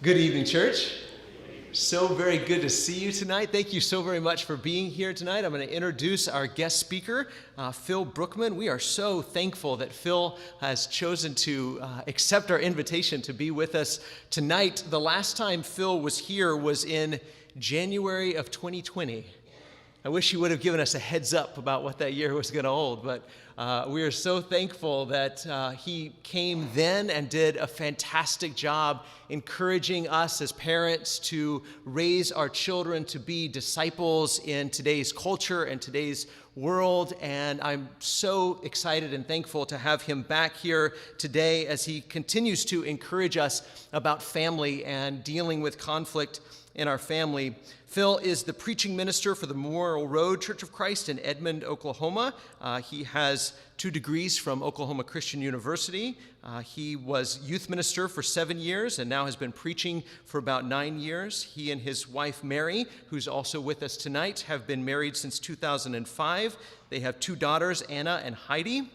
Good evening, church. So very good to see you tonight. Thank you so very much for being here tonight. I'm going to introduce our guest speaker, Phil Brookman. We are so thankful that Phil has chosen to accept our invitation to be with us tonight. The last time Phil was here was in January of 2020. I wish he would have given us a heads up about what that year was going to hold, but we are so thankful that he came then and did a fantastic job encouraging us as parents to raise our children to be disciples in today's culture and today's world. And I'm so excited and thankful to have him back here today as he continues to encourage us about family and dealing with conflict in our family. Phil is the preaching minister for the Memorial Road Church of Christ in Edmond, Oklahoma. He has 2 degrees from Oklahoma Christian University. He was youth minister for 7 years and now has been preaching for about 9 years. He and his wife, Mary, who's also with us tonight, have been married since 2005. They have 2 daughters, Anna and Heidi.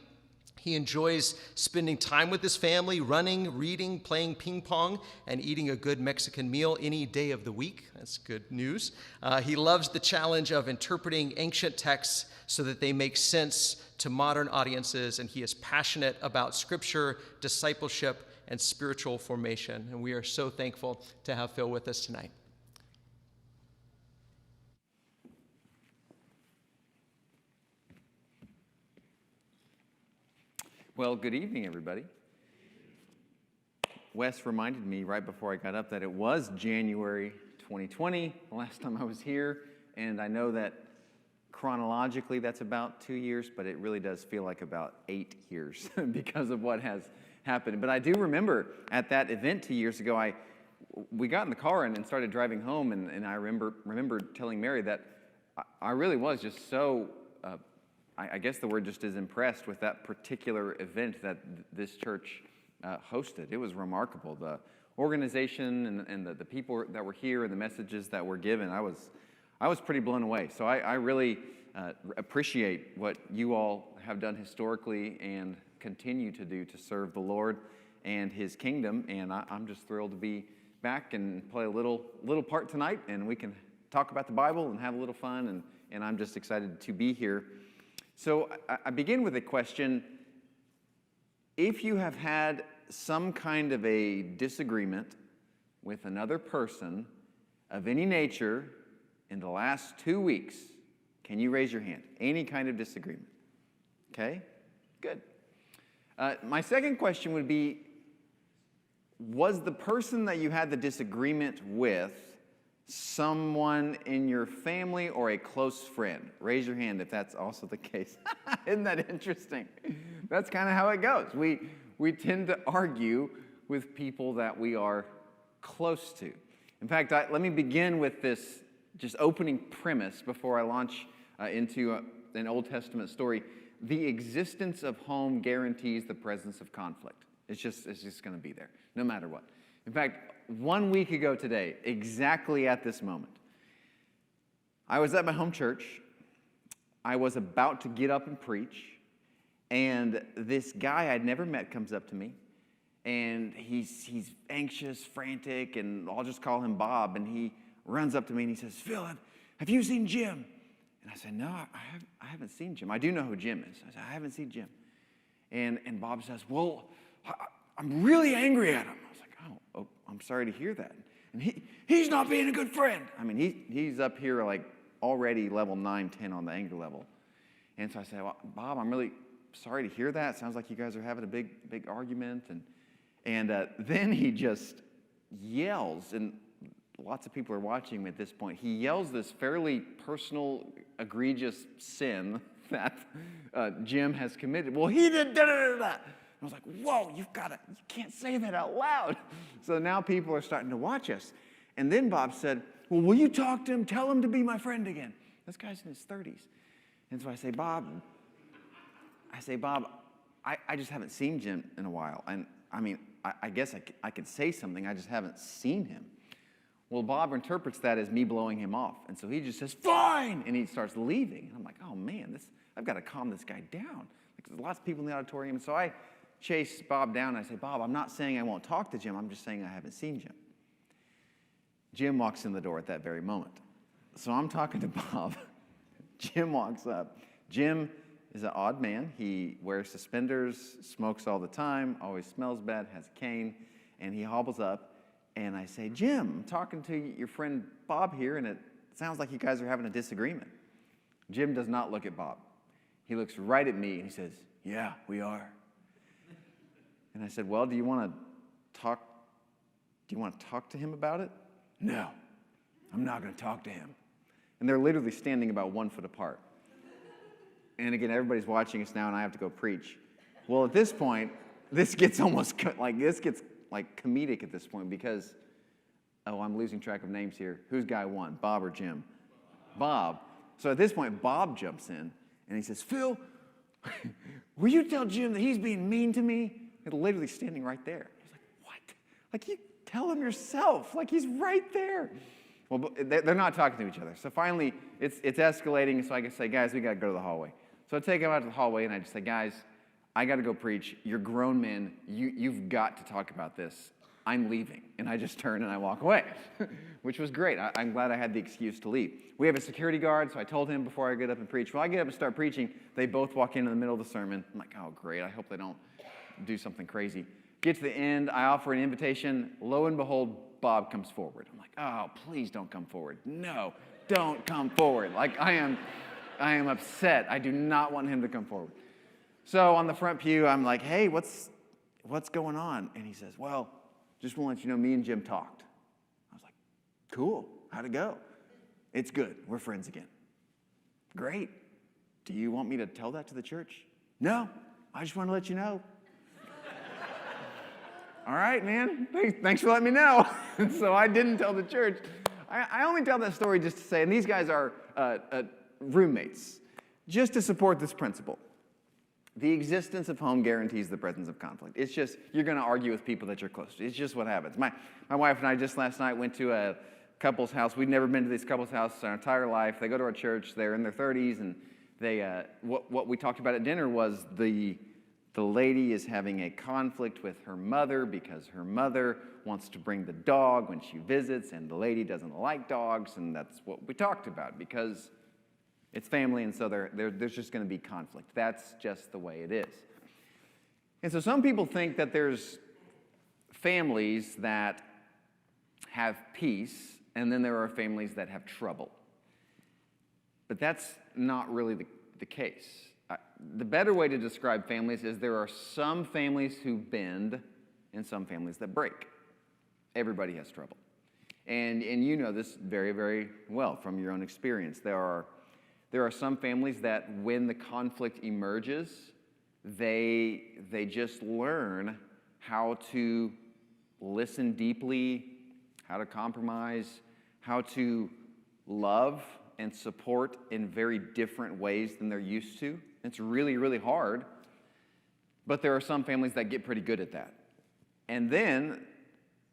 He enjoys spending time with his family, running, reading, playing ping pong, and eating a good Mexican meal any day of the week. That's good news. He loves the challenge of interpreting ancient texts so that they make sense to modern audiences, and he is passionate about scripture, discipleship, and spiritual formation. And we are so thankful to have Phil with us tonight. Well, good evening, everybody. Wes reminded me right before I got up that it was January 2020, the last time I was here, and I know that chronologically that's about 2 years, but it really does feel like about 8 years because of what has happened. But I do remember at that event 2 years ago, we got in the car and started driving home, and I remember telling Mary that I really was just so I guess the word just is impressed with that particular event that this church hosted. It was remarkable. The organization and the people that were here and the messages that were given, I was pretty blown away. So I really appreciate what you all have done historically and continue to do to serve the Lord and His kingdom. And I'm just thrilled to be back and play a little part tonight, and we can talk about the Bible and have a little fun. And I'm just excited to be here. So I begin with a question. If you have had some kind of a disagreement with another person of any nature in the last 2 weeks, can you raise your hand? Any kind of disagreement? Okay, good. My second question would be, was the person that you had the disagreement with someone in your family or a close friend? Raise your hand if that's also the case. Isn't that interesting? That's kind of how it goes. We tend to argue with people that we are close to. In fact, let me begin with this just opening premise before I launch into an Old Testament story. The existence of home guarantees the presence of conflict. It's just going to be there, no matter what. In fact, 1 week ago today, exactly at this moment, I was at my home church. I was about to get up and preach, and this guy I'd never met comes up to me, and he's anxious, frantic, and I'll just call him Bob, and he runs up to me and he says, "Phil, have you seen Jim?" And I said, "No, I haven't seen Jim. I do know who Jim is." I said, "I haven't seen Jim." And Bob says, "Well, I'm really angry at him." I was like, oh, I'm sorry to hear that. And he's not being a good friend. I mean, he's up here like already level 9, 10 on the anger level. And so I said, "Well, Bob, I'm really sorry to hear that. It sounds like you guys are having a big argument." And then he just yells, and lots of people are watching him at this point. He yells this fairly personal, egregious sin that Jim has committed. "Well, he did da-da-da-da." I was like, "Whoa, you can't say that out loud." So now people are starting to watch us. And then Bob said, "Well, will you talk to him? Tell him to be my friend again." This guy's in his 30s. And so I say, Bob, I just haven't seen Jim in a while. And I mean, I guess I could say something. I just haven't seen him. Well, Bob interprets that as me blowing him off. And so he just says, "Fine." And he starts leaving. And I'm like, oh man, I've got to calm this guy down. Like, there's lots of people in the auditorium. So I chase Bob down and I say, "Bob, I'm not saying I won't talk to Jim. I'm just saying I haven't seen Jim." Jim walks in the door at that very moment. So I'm talking to Bob. Jim walks up. Jim is an odd man. He wears suspenders, smokes all the time, always smells bad, has a cane, and he hobbles up, and I say, Jim, I'm talking to your friend Bob here, and it sounds like you guys are having a disagreement. Jim does not look at Bob. He looks right at me, and he says, yeah, we are. And I said, well, do you want to talk to him about it? No, I'm not going to talk to him. And they're literally standing about 1 foot apart. And again, everybody's watching us now, and I have to go preach. Well, at this point, this gets comedic at this point because, I'm losing track of names here. Who's guy one, Bob or Jim? Bob. So at this point, Bob jumps in, and he says, Phil, will you tell Jim that he's being mean to me? And literally standing right there. He's like, what? Like, you tell him yourself. Like, he's right there. Well, they're not talking to each other. So finally, it's escalating. So I can say, guys, we got to go to the hallway. So I take him out to the hallway, and I just say, guys, I got to go preach. You're grown men. You've got to talk about this. I'm leaving. And I just turn and I walk away, which was great. I'm glad I had the excuse to leave. We have a security guard, so I told him before I get up and preach. When I get up and start preaching, they both walk in the middle of the sermon. I'm like, oh, great. I hope they don't do something crazy. Get to the end. I offer an invitation. Lo and behold, Bob comes forward. I'm like, oh, please don't come forward. No, don't come forward. Like, I am upset. I do not want him to come forward. So on the front pew, I'm like, hey, what's going on? And he says, well, just want to let you know, me and Jim talked. I was like, cool. How'd it go? It's good. We're friends again. Great. Do you want me to tell that to the church? No, I just want to let you know. All right, man. Thanks for letting me know. So I didn't tell the church. I only tell that story just to say, and these guys are roommates, just to support this principle. The existence of home guarantees the presence of conflict. It's just, you're going to argue with people that you're close to. It's just what happens. My wife and I just last night went to a couple's house. We'd never been to this couple's house our entire life. They go to our church. They're in their 30s, and they what we talked about at dinner was the lady is having a conflict with her mother because her mother wants to bring the dog when she visits, and the lady doesn't like dogs, and that's what we talked about because it's family, and so there's just going to be conflict. That's just the way it is. And so some people think that there's families that have peace, and then there are families that have trouble. But that's not really the case. The better way to describe families is there are some families who bend and some families that break. Everybody has trouble. And you know this very, very well from your own experience. There are some families that when the conflict emerges, they just learn how to listen deeply, how to compromise, how to love and support in very different ways than they're used to. It's really, really hard, but there are some families that get pretty good at that. And then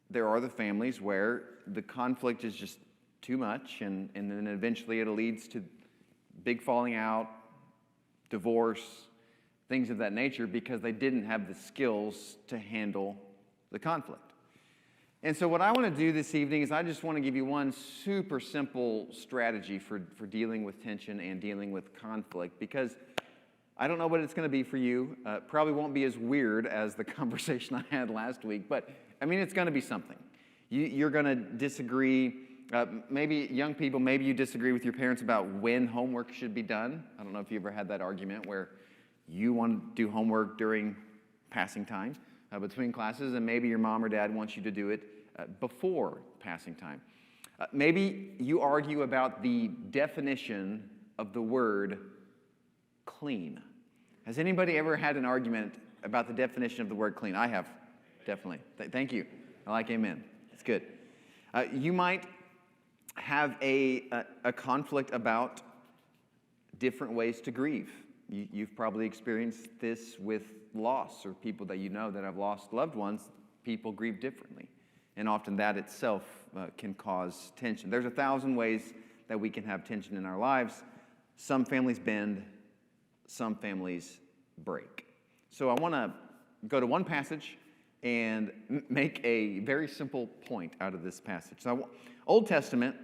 there are the families where the conflict is just too much, and then eventually it leads to big falling out, divorce, things of that nature because they didn't have the skills to handle the conflict. And so what I want to do this evening is I just want to give you one super simple strategy for dealing with tension and dealing with conflict because I don't know what it's going to be for you. Probably won't be as weird as the conversation I had last week, but I mean, it's going to be something. You're going to disagree. Maybe young people, maybe you disagree with your parents about when homework should be done. I don't know if you ever had that argument where you want to do homework during passing time between classes, and maybe your mom or dad wants you to do it before passing time. Maybe you argue about the definition of the word clean. Has anybody ever had an argument about the definition of the word clean? I have, definitely. Thank you. I like amen. It's good. You might have a conflict about different ways to grieve. You've probably experienced this with loss or people that you know that have lost loved ones. People grieve differently. And often that itself can cause tension. There's 1,000 ways that we can have tension in our lives. Some families bend, some families break. So I want to go to one passage and make a very simple point out of this passage. So, Old Testament,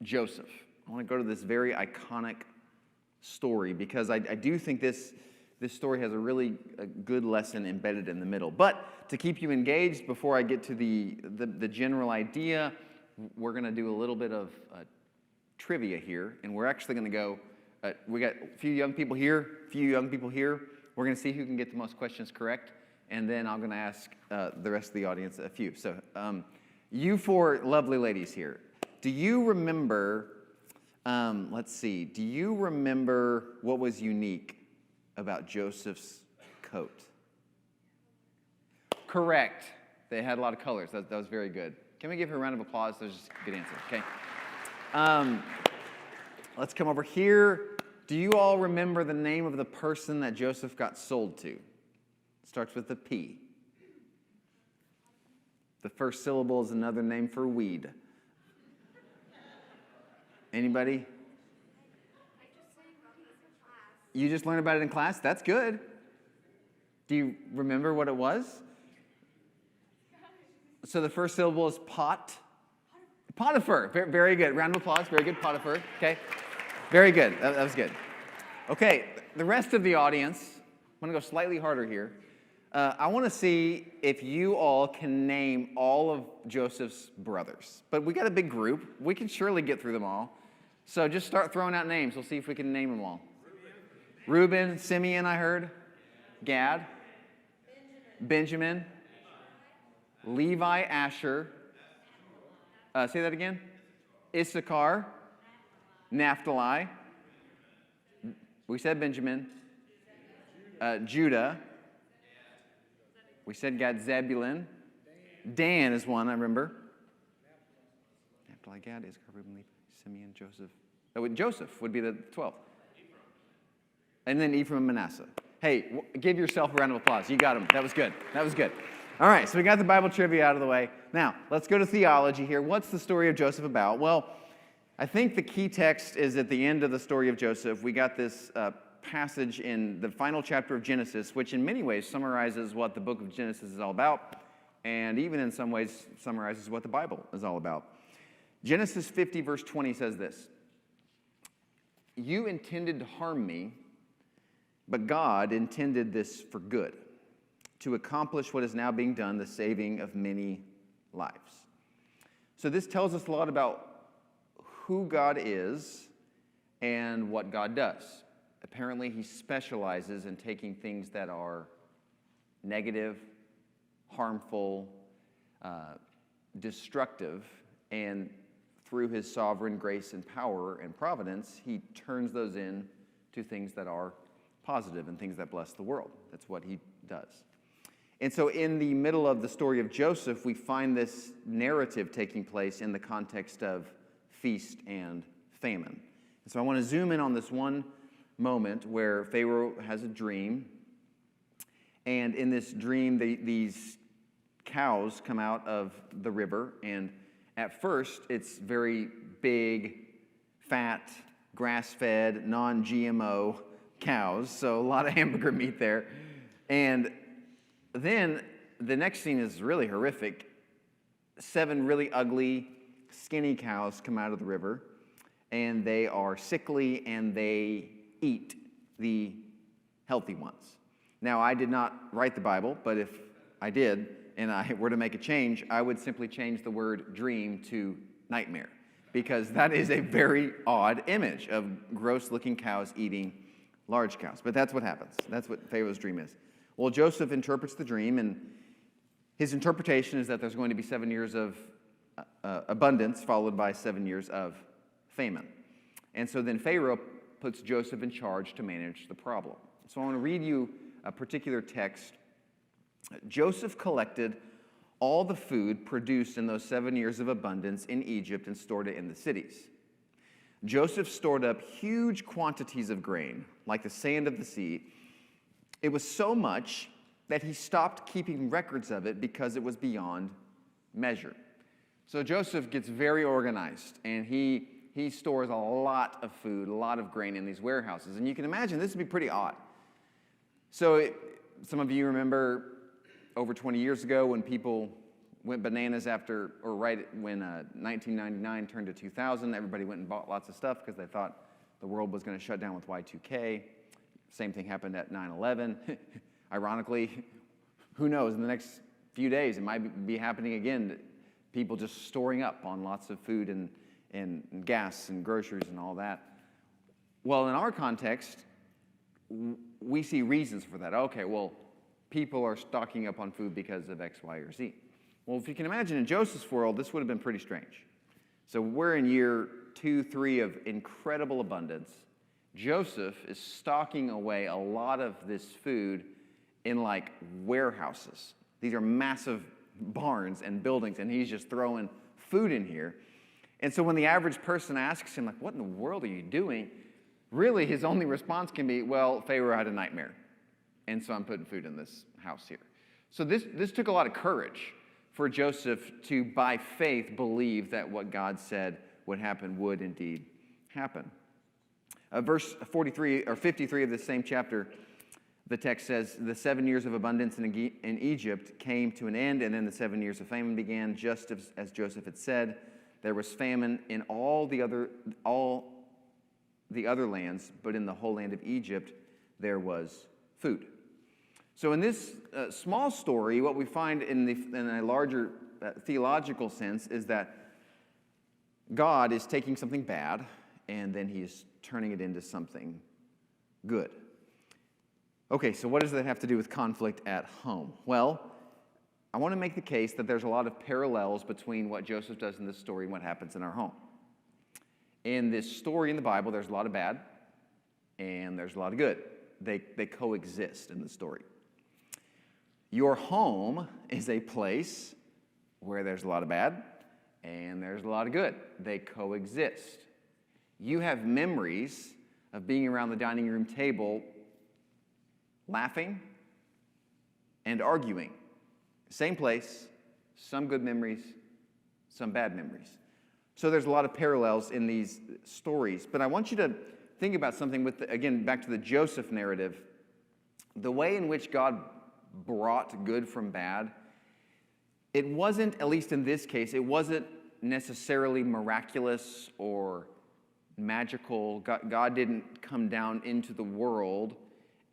Joseph. I want to go to this very iconic story because I do think this story has a really good lesson embedded in the middle. But to keep you engaged, before I get to the general idea, we're going to do a little bit of trivia here, and we're actually going to go. We got a few young people here, We're going to see who can get the most questions correct, and then I'm going to ask the rest of the audience a few. So, you four lovely ladies here, do you remember? Let's see. Do you remember what was unique about Joseph's coat? Correct. They had a lot of colors. That was very good. Can we give her a round of applause? That was just a good answer. Okay. Let's come over here. Do you all remember the name of the person that Joseph got sold to? It starts with a P. The first syllable is another name for weed. Anybody? You just learned about it in class? That's good. Do you remember what it was? So the first syllable is pot. Potiphar. Very good. Round of applause. Very good. Potiphar. Okay. Very good. That was good. Okay. The rest of the audience, I'm going to go slightly harder here. I want to see if you all can name all of Joseph's brothers. But we got a big group. We can surely get through them all. So just start throwing out names. We'll see if we can name them all. Reuben, Simeon, I heard. Gad. Benjamin. Levi, Asher. Say that again. Issachar. Naphtali. We said Benjamin. Judah. We said Gad, Zebulun. Dan is one, I remember. Naphtali, Gad, Issachar, Reuben, Levi, Simeon, Joseph. Joseph would be the 12th. And then Ephraim and Manasseh. Hey, give yourself a round of applause. You got them. That was good. That was good. All right, so we got the Bible trivia out of the way. Now, let's go to theology here. What's the story of Joseph about? Well, I think the key text is at the end of the story of Joseph. We got this passage in the final chapter of Genesis, which in many ways summarizes what the book of Genesis is all about, and even in some ways summarizes what the Bible is all about. Genesis 50, verse 20 says this: "You intended to harm me, but God intended this for good, to accomplish what is now being done, the saving of many lives." So this tells us a lot about who God is and what God does. Apparently, he specializes in taking things that are negative, harmful, destructive, and through his sovereign grace and power and providence, he turns those into things that are positive and things that bless the world. That's what he does. And so in the middle of the story of Joseph, we find this narrative taking place in the context of feast and famine. And so I want to zoom in on this one moment where Pharaoh has a dream. And in this dream, these cows come out of the river. And at first, it's very big, fat, grass-fed, non-GMO cows. So a lot of hamburger meat there. And then the next scene is really horrific. 7 really ugly, skinny cows come out of the river, and they are sickly, and they eat the healthy ones. Now, I did not write the Bible, but if I did, and I were to make a change, I would simply change the word dream to nightmare, because that is a very odd image of gross-looking cows eating large cows. But that's what happens. That's what Pharaoh's dream is. Well, Joseph interprets the dream, and his interpretation is that there's going to be 7 years of abundance followed by 7 years of famine. And so then Pharaoh puts Joseph in charge to manage the problem. So I want to read you a particular text. Joseph collected all the food produced in those 7 years of abundance in Egypt and stored it in the cities. Joseph stored up huge quantities of grain, like the sand of the sea. It was so much that he stopped keeping records of it because it was beyond measure. So Joseph gets very organized, and he stores a lot of food, a lot of grain in these warehouses. And you can imagine this would be pretty odd. So some of you remember over 20 years ago when people went bananas after, or right when 1999 turned to 2000, everybody went and bought lots of stuff because they thought the world was going to shut down with Y2K. Same thing happened at 9/11. Ironically, who knows, in the next few days it might be happening again. People just storing up on lots of food and gas and groceries and all that. Well, in our context, we see reasons for that. Okay, well, people are stocking up on food because of X, Y, or Z. Well, if you can imagine in Joseph's world, this would have been pretty strange. So we're in year 2, 3 of incredible abundance. Joseph is stocking away a lot of this food in like warehouses. These are massive barns and buildings, and he's just throwing food in here. And so when the average person asks him, like, what in the world are you doing? Really, his only response can be, well, Pharaoh had a nightmare, and so I'm putting food in this house here. So this took a lot of courage for Joseph to, by faith, believe that what God said would happen would indeed happen. Verse 43 or 53 of the same chapter, the text says, the 7 years of abundance in Egypt came to an end, and then the 7 years of famine began, just as Joseph had said. There was famine in all the other lands, but in the whole land of Egypt there was food. So in this small story, what we find in a larger theological sense is that God is taking something bad and then he is turning it into something good. Okay, so what does that have to do with conflict at home? Well, I want to make the case that there's a lot of parallels between what Joseph does in this story and what happens in our home. In this story in the Bible, there's a lot of bad and there's a lot of good. They coexist in the story. Your home is a place where there's a lot of bad and there's a lot of good. They coexist. You have memories of being around the dining room table laughing and arguing. Same place, some good memories, some bad memories. So there's a lot of parallels in these stories. But I want you to think about something again, back to the Joseph narrative. The way in which God brought good from bad, it wasn't, at least in this case, it wasn't necessarily miraculous or magical. God didn't come down into the world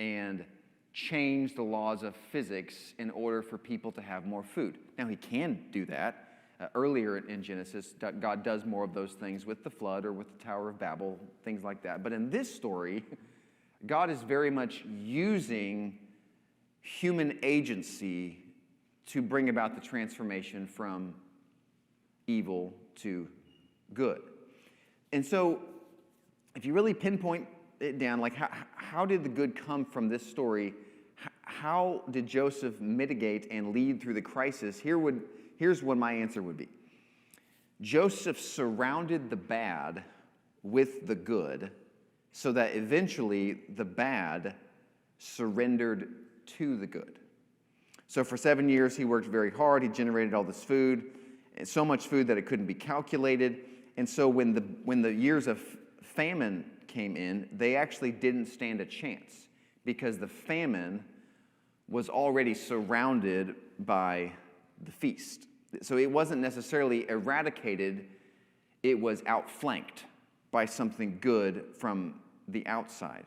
and change the laws of physics in order for people to have more food. Now, he can do that. Earlier in Genesis, God does more of those things with the flood or with the Tower of Babel, things like that. But in this story, God is very much using human agency to bring about the transformation from evil to good. And so, if you really pinpoint it down, like how did the good come from this story? How did Joseph mitigate and lead through the crisis? Here's what my answer would be. Joseph surrounded the bad with the good so that eventually the bad surrendered to the good. So for 7 years, he worked very hard. He generated all this food, so much food that it couldn't be calculated. And so when the years of famine came in, they actually didn't stand a chance because the famine was already surrounded by the feast. So it wasn't necessarily eradicated, it was outflanked by something good from the outside.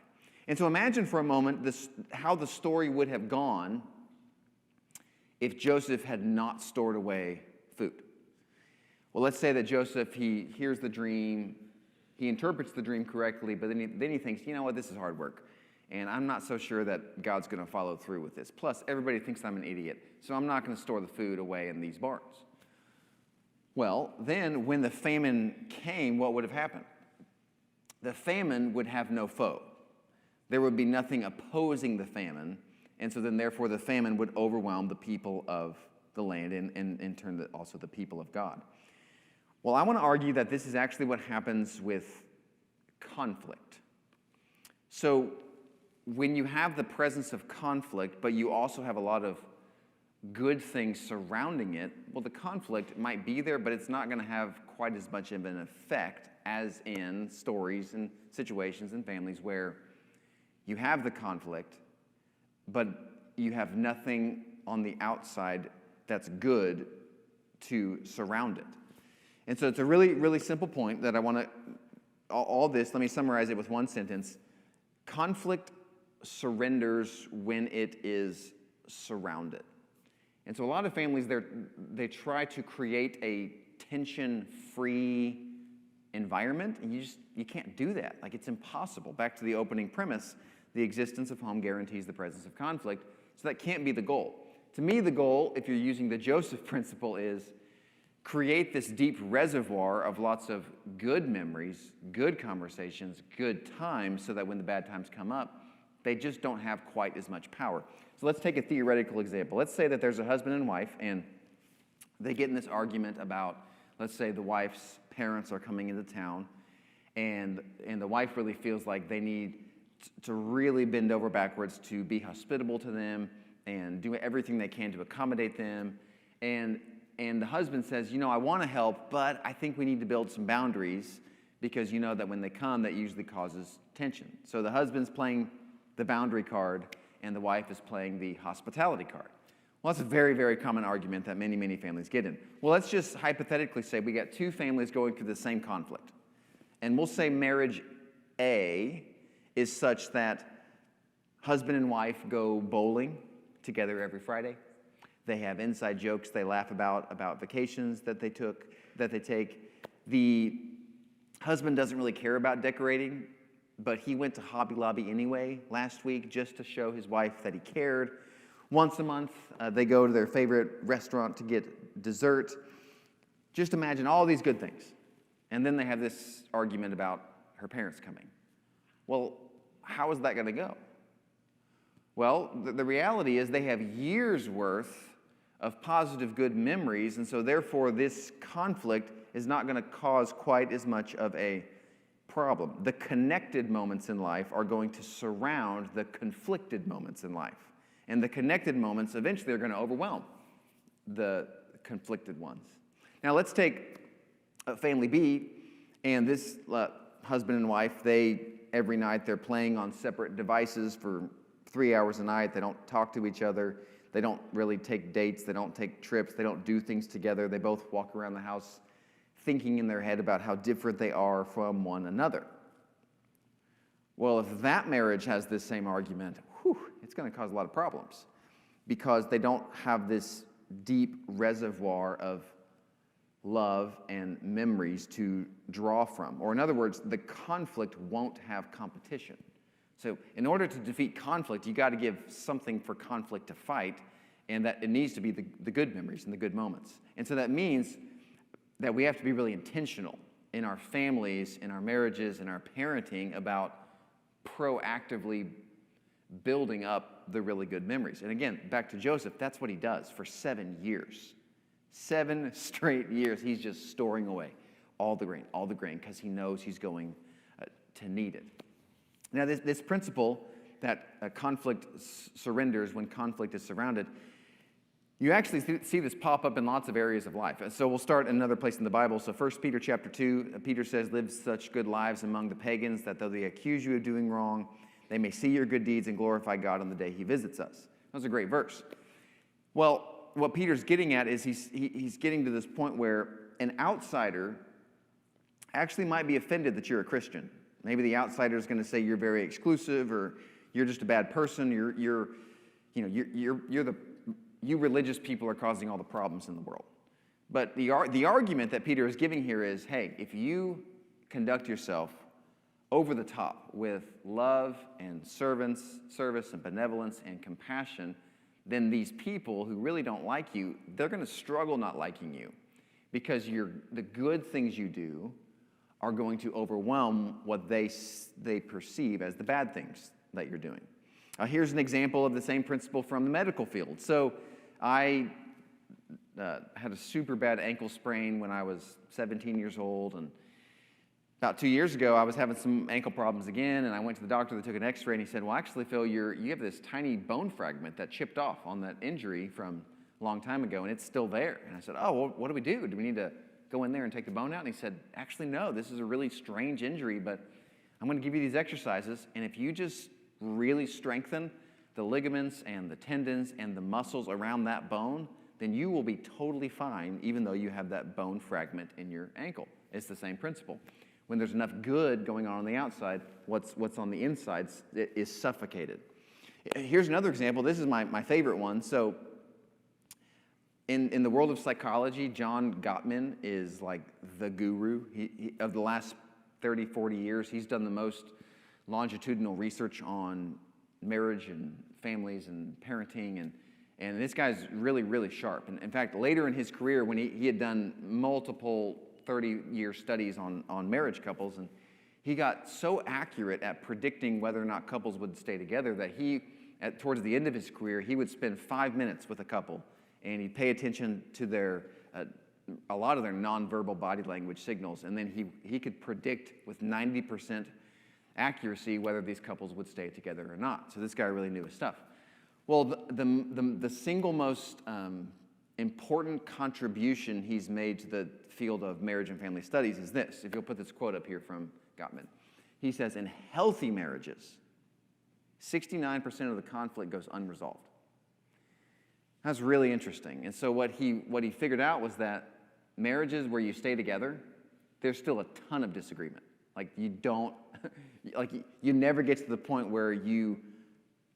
And so imagine for a moment how the story would have gone if Joseph had not stored away food. Well, let's say that Joseph, he hears the dream, he interprets the dream correctly, but then he thinks, you know what, this is hard work. And I'm not so sure that God's going to follow through with this. Plus, everybody thinks I'm an idiot, so I'm not going to store the food away in these barns. Well, then when the famine came, what would have happened? The famine would have no foe. There would be nothing opposing the famine, and so then therefore the famine would overwhelm the people of the land and in turn also the people of God. Well, I want to argue that this is actually what happens with conflict. So when you have the presence of conflict, but you also have a lot of good things surrounding it, well, the conflict might be there, but it's not going to have quite as much of an effect as in stories and situations and families where you have the conflict, but you have nothing on the outside that's good to surround it. And so it's a really, really simple point that I want to, all this, let me summarize it with one sentence. Conflict surrenders when it is surrounded. And so a lot of families, they try to create a tension-free environment, and you can't do that. Like, it's impossible. Back to the opening premise, the existence of home guarantees the presence of conflict, so that can't be the goal. To me, the goal, if you're using the Joseph principle, is create this deep reservoir of lots of good memories, good conversations, good times, so that when the bad times come up, they just don't have quite as much power. So let's take a theoretical example. Let's say that there's a husband and wife, and they get in this argument about, let's say the wife's parents are coming into town, and the wife really feels like they need to really bend over backwards to be hospitable to them and do everything they can to accommodate them. And the husband says, I want to help, but I think we need to build some boundaries, because you know that when they come, that usually causes tension. So the husband's playing the boundary card, and the wife is playing the hospitality card. Well, that's a very, very common argument that many, many families get in. Well, let's just hypothetically say we got two families going through the same conflict. And we'll say marriage A is such that husband and wife go bowling together every Friday. They have inside jokes they laugh about vacations that they take. The husband doesn't really care about decorating, but he went to Hobby Lobby anyway last week just to show his wife that he cared. Once a month, they go to their favorite restaurant to get dessert. Just imagine all these good things. And then they have this argument about her parents coming. Well, how is that going to go? Well, the reality is they have years' worth of positive good memories, and so therefore this conflict is not going to cause quite as much of a problem. The connected moments in life are going to surround the conflicted moments in life. And the connected moments eventually are going to overwhelm the conflicted ones. Now let's take family B, and this husband and wife, every night they're playing on separate devices for 3 hours a night. They don't talk to each other. They don't really take dates. They don't take trips. They don't do things together. They both walk around the house thinking in their head about how different they are from one another. Well, if that marriage has this same argument, it's going to cause a lot of problems, because they don't have this deep reservoir of love and memories to draw from. Or in other words, the conflict won't have competition. So in order to defeat conflict, you got to give something for conflict to fight, and that it needs to be the good memories and the good moments. And so that means that we have to be really intentional in our families, in our marriages, in our parenting about proactively building up the really good memories. And again, back to Joseph, that's what he does for 7 years. 7 straight years, he's just storing away all the grain, because he knows he's going to need it. Now, this principle that conflict surrenders when conflict is surrounded, you actually see this pop up in lots of areas of life. So we'll start in another place in the Bible. So 1 Peter chapter 2, Peter says, "Live such good lives among the pagans that though they accuse you of doing wrong, they may see your good deeds and glorify God on the day he visits us." That was a great verse. Well, what Peter's getting at is he's getting to this point where an outsider actually might be offended that you're a Christian. Maybe the outsider is going to say you're very exclusive, or you're just a bad person. You religious people are causing all the problems in the world. But the argument that Peter is giving here is, hey, if you conduct yourself over the top with love and service and benevolence and compassion, then these people who really don't like you, they're going to struggle not liking you, because the good things you do are going to overwhelm what they perceive as the bad things that you're doing. Here's an example of the same principle from the medical field. So I had a super bad ankle sprain when I was 17 years old, and about 2 years ago, I was having some ankle problems again, and I went to the doctor that took an x-ray, and he said, "Well, actually, Phil, you have this tiny bone fragment that chipped off on that injury from a long time ago, and it's still there." And I said, "Oh, well, what do we do? Do we need to go in there and take the bone out?" And he said, "Actually, no, this is a really strange injury, but I'm going to give you these exercises, and if you just really strengthen the ligaments and the tendons and the muscles around that bone, then you will be totally fine even though you have that bone fragment in your ankle. It's the same principle. When there's enough good going on the outside, what's on the inside is suffocated. Here's another example. This is my favorite one. So in the world of psychology, John Gottman is like the guru. He of the last 30, 40 years, he's done the most longitudinal research on marriage and families and parenting, and this guy's really, really sharp. And in fact, later in his career, when he had done multiple 30-year studies on marriage couples, and he got so accurate at predicting whether or not couples would stay together that towards the end of his career, he would spend 5 minutes with a couple, and he'd pay attention to a lot of their nonverbal body language signals, and then he could predict with 90% accuracy whether these couples would stay together or not. So this guy really knew his stuff. Well, the single most important contribution he's made to the field of marriage and family studies is this. If you'll put this quote up here from Gottman. He says, in healthy marriages, 69% of the conflict goes unresolved. That's really interesting. And so what he figured out was that marriages where you stay together, there's still a ton of disagreement. Like you never get to the point where you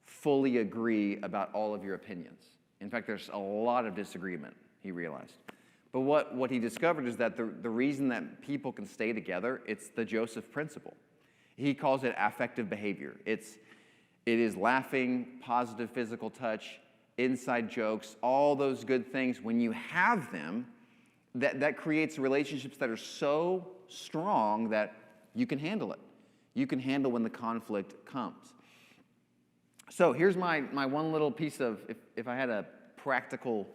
fully agree about all of your opinions. In fact, there's a lot of disagreement, he realized. But what he discovered is that the reason that people can stay together, it's the Joseph principle. He calls it affective behavior. It is laughing, positive physical touch, inside jokes, all those good things. When you have them, that creates relationships that are so strong that you can handle it. You can handle when the conflict comes. So here's my one little piece of, if I had a practical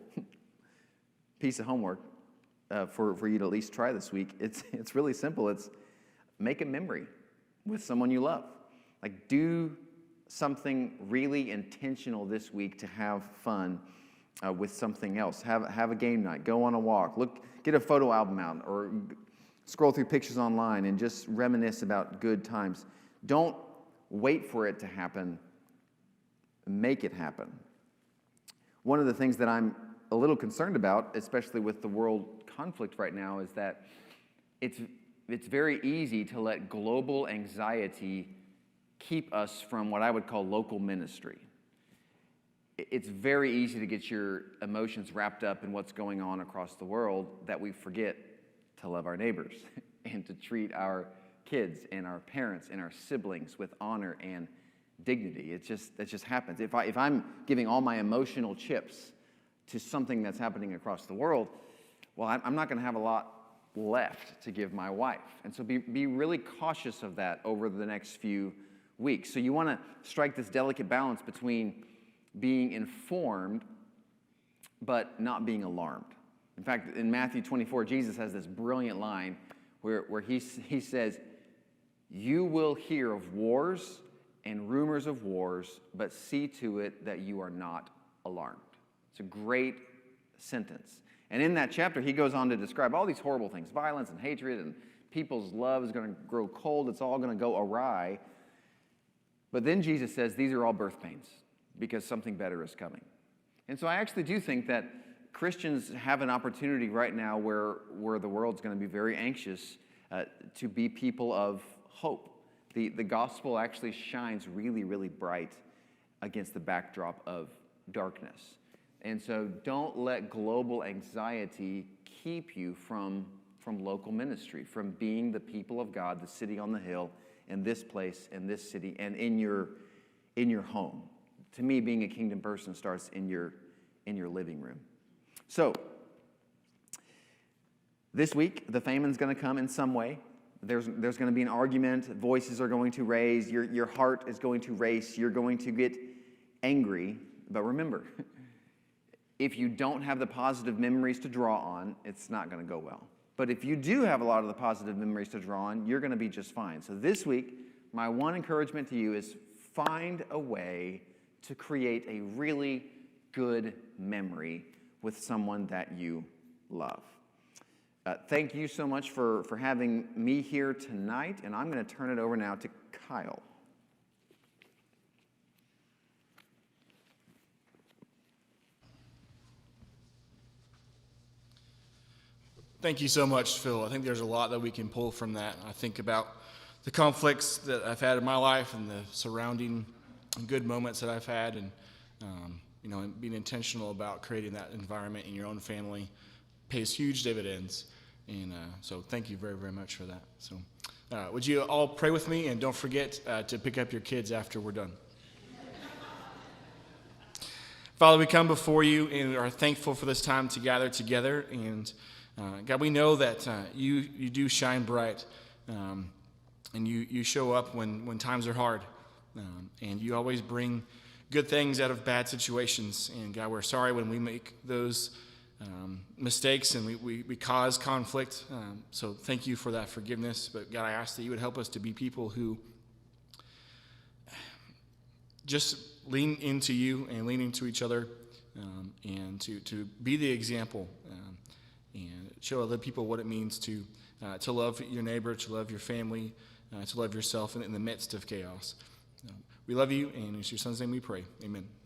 piece of homework for you to at least try this week, it's really simple. It's make a memory with someone you love. Like do something really intentional this week to have fun with something else. Have a game night. Go on a walk. Get a photo album out or scroll through pictures online and just reminisce about good times. Don't wait for it to happen. Make it happen. One of the things that I'm a little concerned about, especially with the world conflict right now, is that it's very easy to let global anxiety keep us from what I would call local ministry. It's very easy to get your emotions wrapped up in what's going on across the world that we forget to love our neighbors and to treat our kids and our parents and our siblings with honor and dignity. It just happens. If I'm giving all my emotional chips to something that's happening across the world, well, I'm not going to have a lot left to give my wife. And so be really cautious of that over the next few weeks. So you want to strike this delicate balance between being informed but not being alarmed. In fact, in Matthew 24, Jesus has this brilliant line where he says, "You will hear of wars and rumors of wars, but see to it that you are not alarmed." It's a great sentence. And in that chapter, he goes on to describe all these horrible things, violence and hatred, and people's love is going to grow cold. It's all going to go awry. But then Jesus says these are all birth pains because something better is coming. And so I actually do think that Christians have an opportunity right now where the world's going to be very anxious to be people of hope. The gospel actually shines really, really bright against the backdrop of darkness. And so don't let global anxiety keep you from local ministry, from being the people of God, the city on the hill, in this place, in this city, and in your home. To me, being a kingdom person starts in your living room. So, this week, the famine's going to come in some way. There's going to be an argument. Voices are going to raise. Your heart is going to race. You're going to get angry. But remember, if you don't have the positive memories to draw on, it's not going to go well. But if you do have a lot of the positive memories to draw on, you're going to be just fine. So this week, my one encouragement to you is find a way to create a really good memory with someone that you love. Thank you so much for having me here tonight, and I'm going to turn it over now to Kyle. Thank you so much, Phil. I think there's a lot that we can pull from that. I think about the conflicts that I've had in my life and the surrounding good moments that I've had, and and being intentional about creating that environment in your own family pays huge dividends. And so thank you very, very much for that. So would you all pray with me, and don't forget to pick up your kids after we're done. Father, we come before you and are thankful for this time to gather together. And God, we know that you do shine bright, and you show up when times are hard. And you always bring good things out of bad situations. And God, we're sorry when we make those mistakes and we cause conflict. So thank you for that forgiveness. But God, I ask that you would help us to be people who just lean into you and lean into each other, and to be the example, and show other people what it means to love your neighbor, to love your family, to love yourself in the midst of chaos. We love you, and in your son's name we pray. Amen.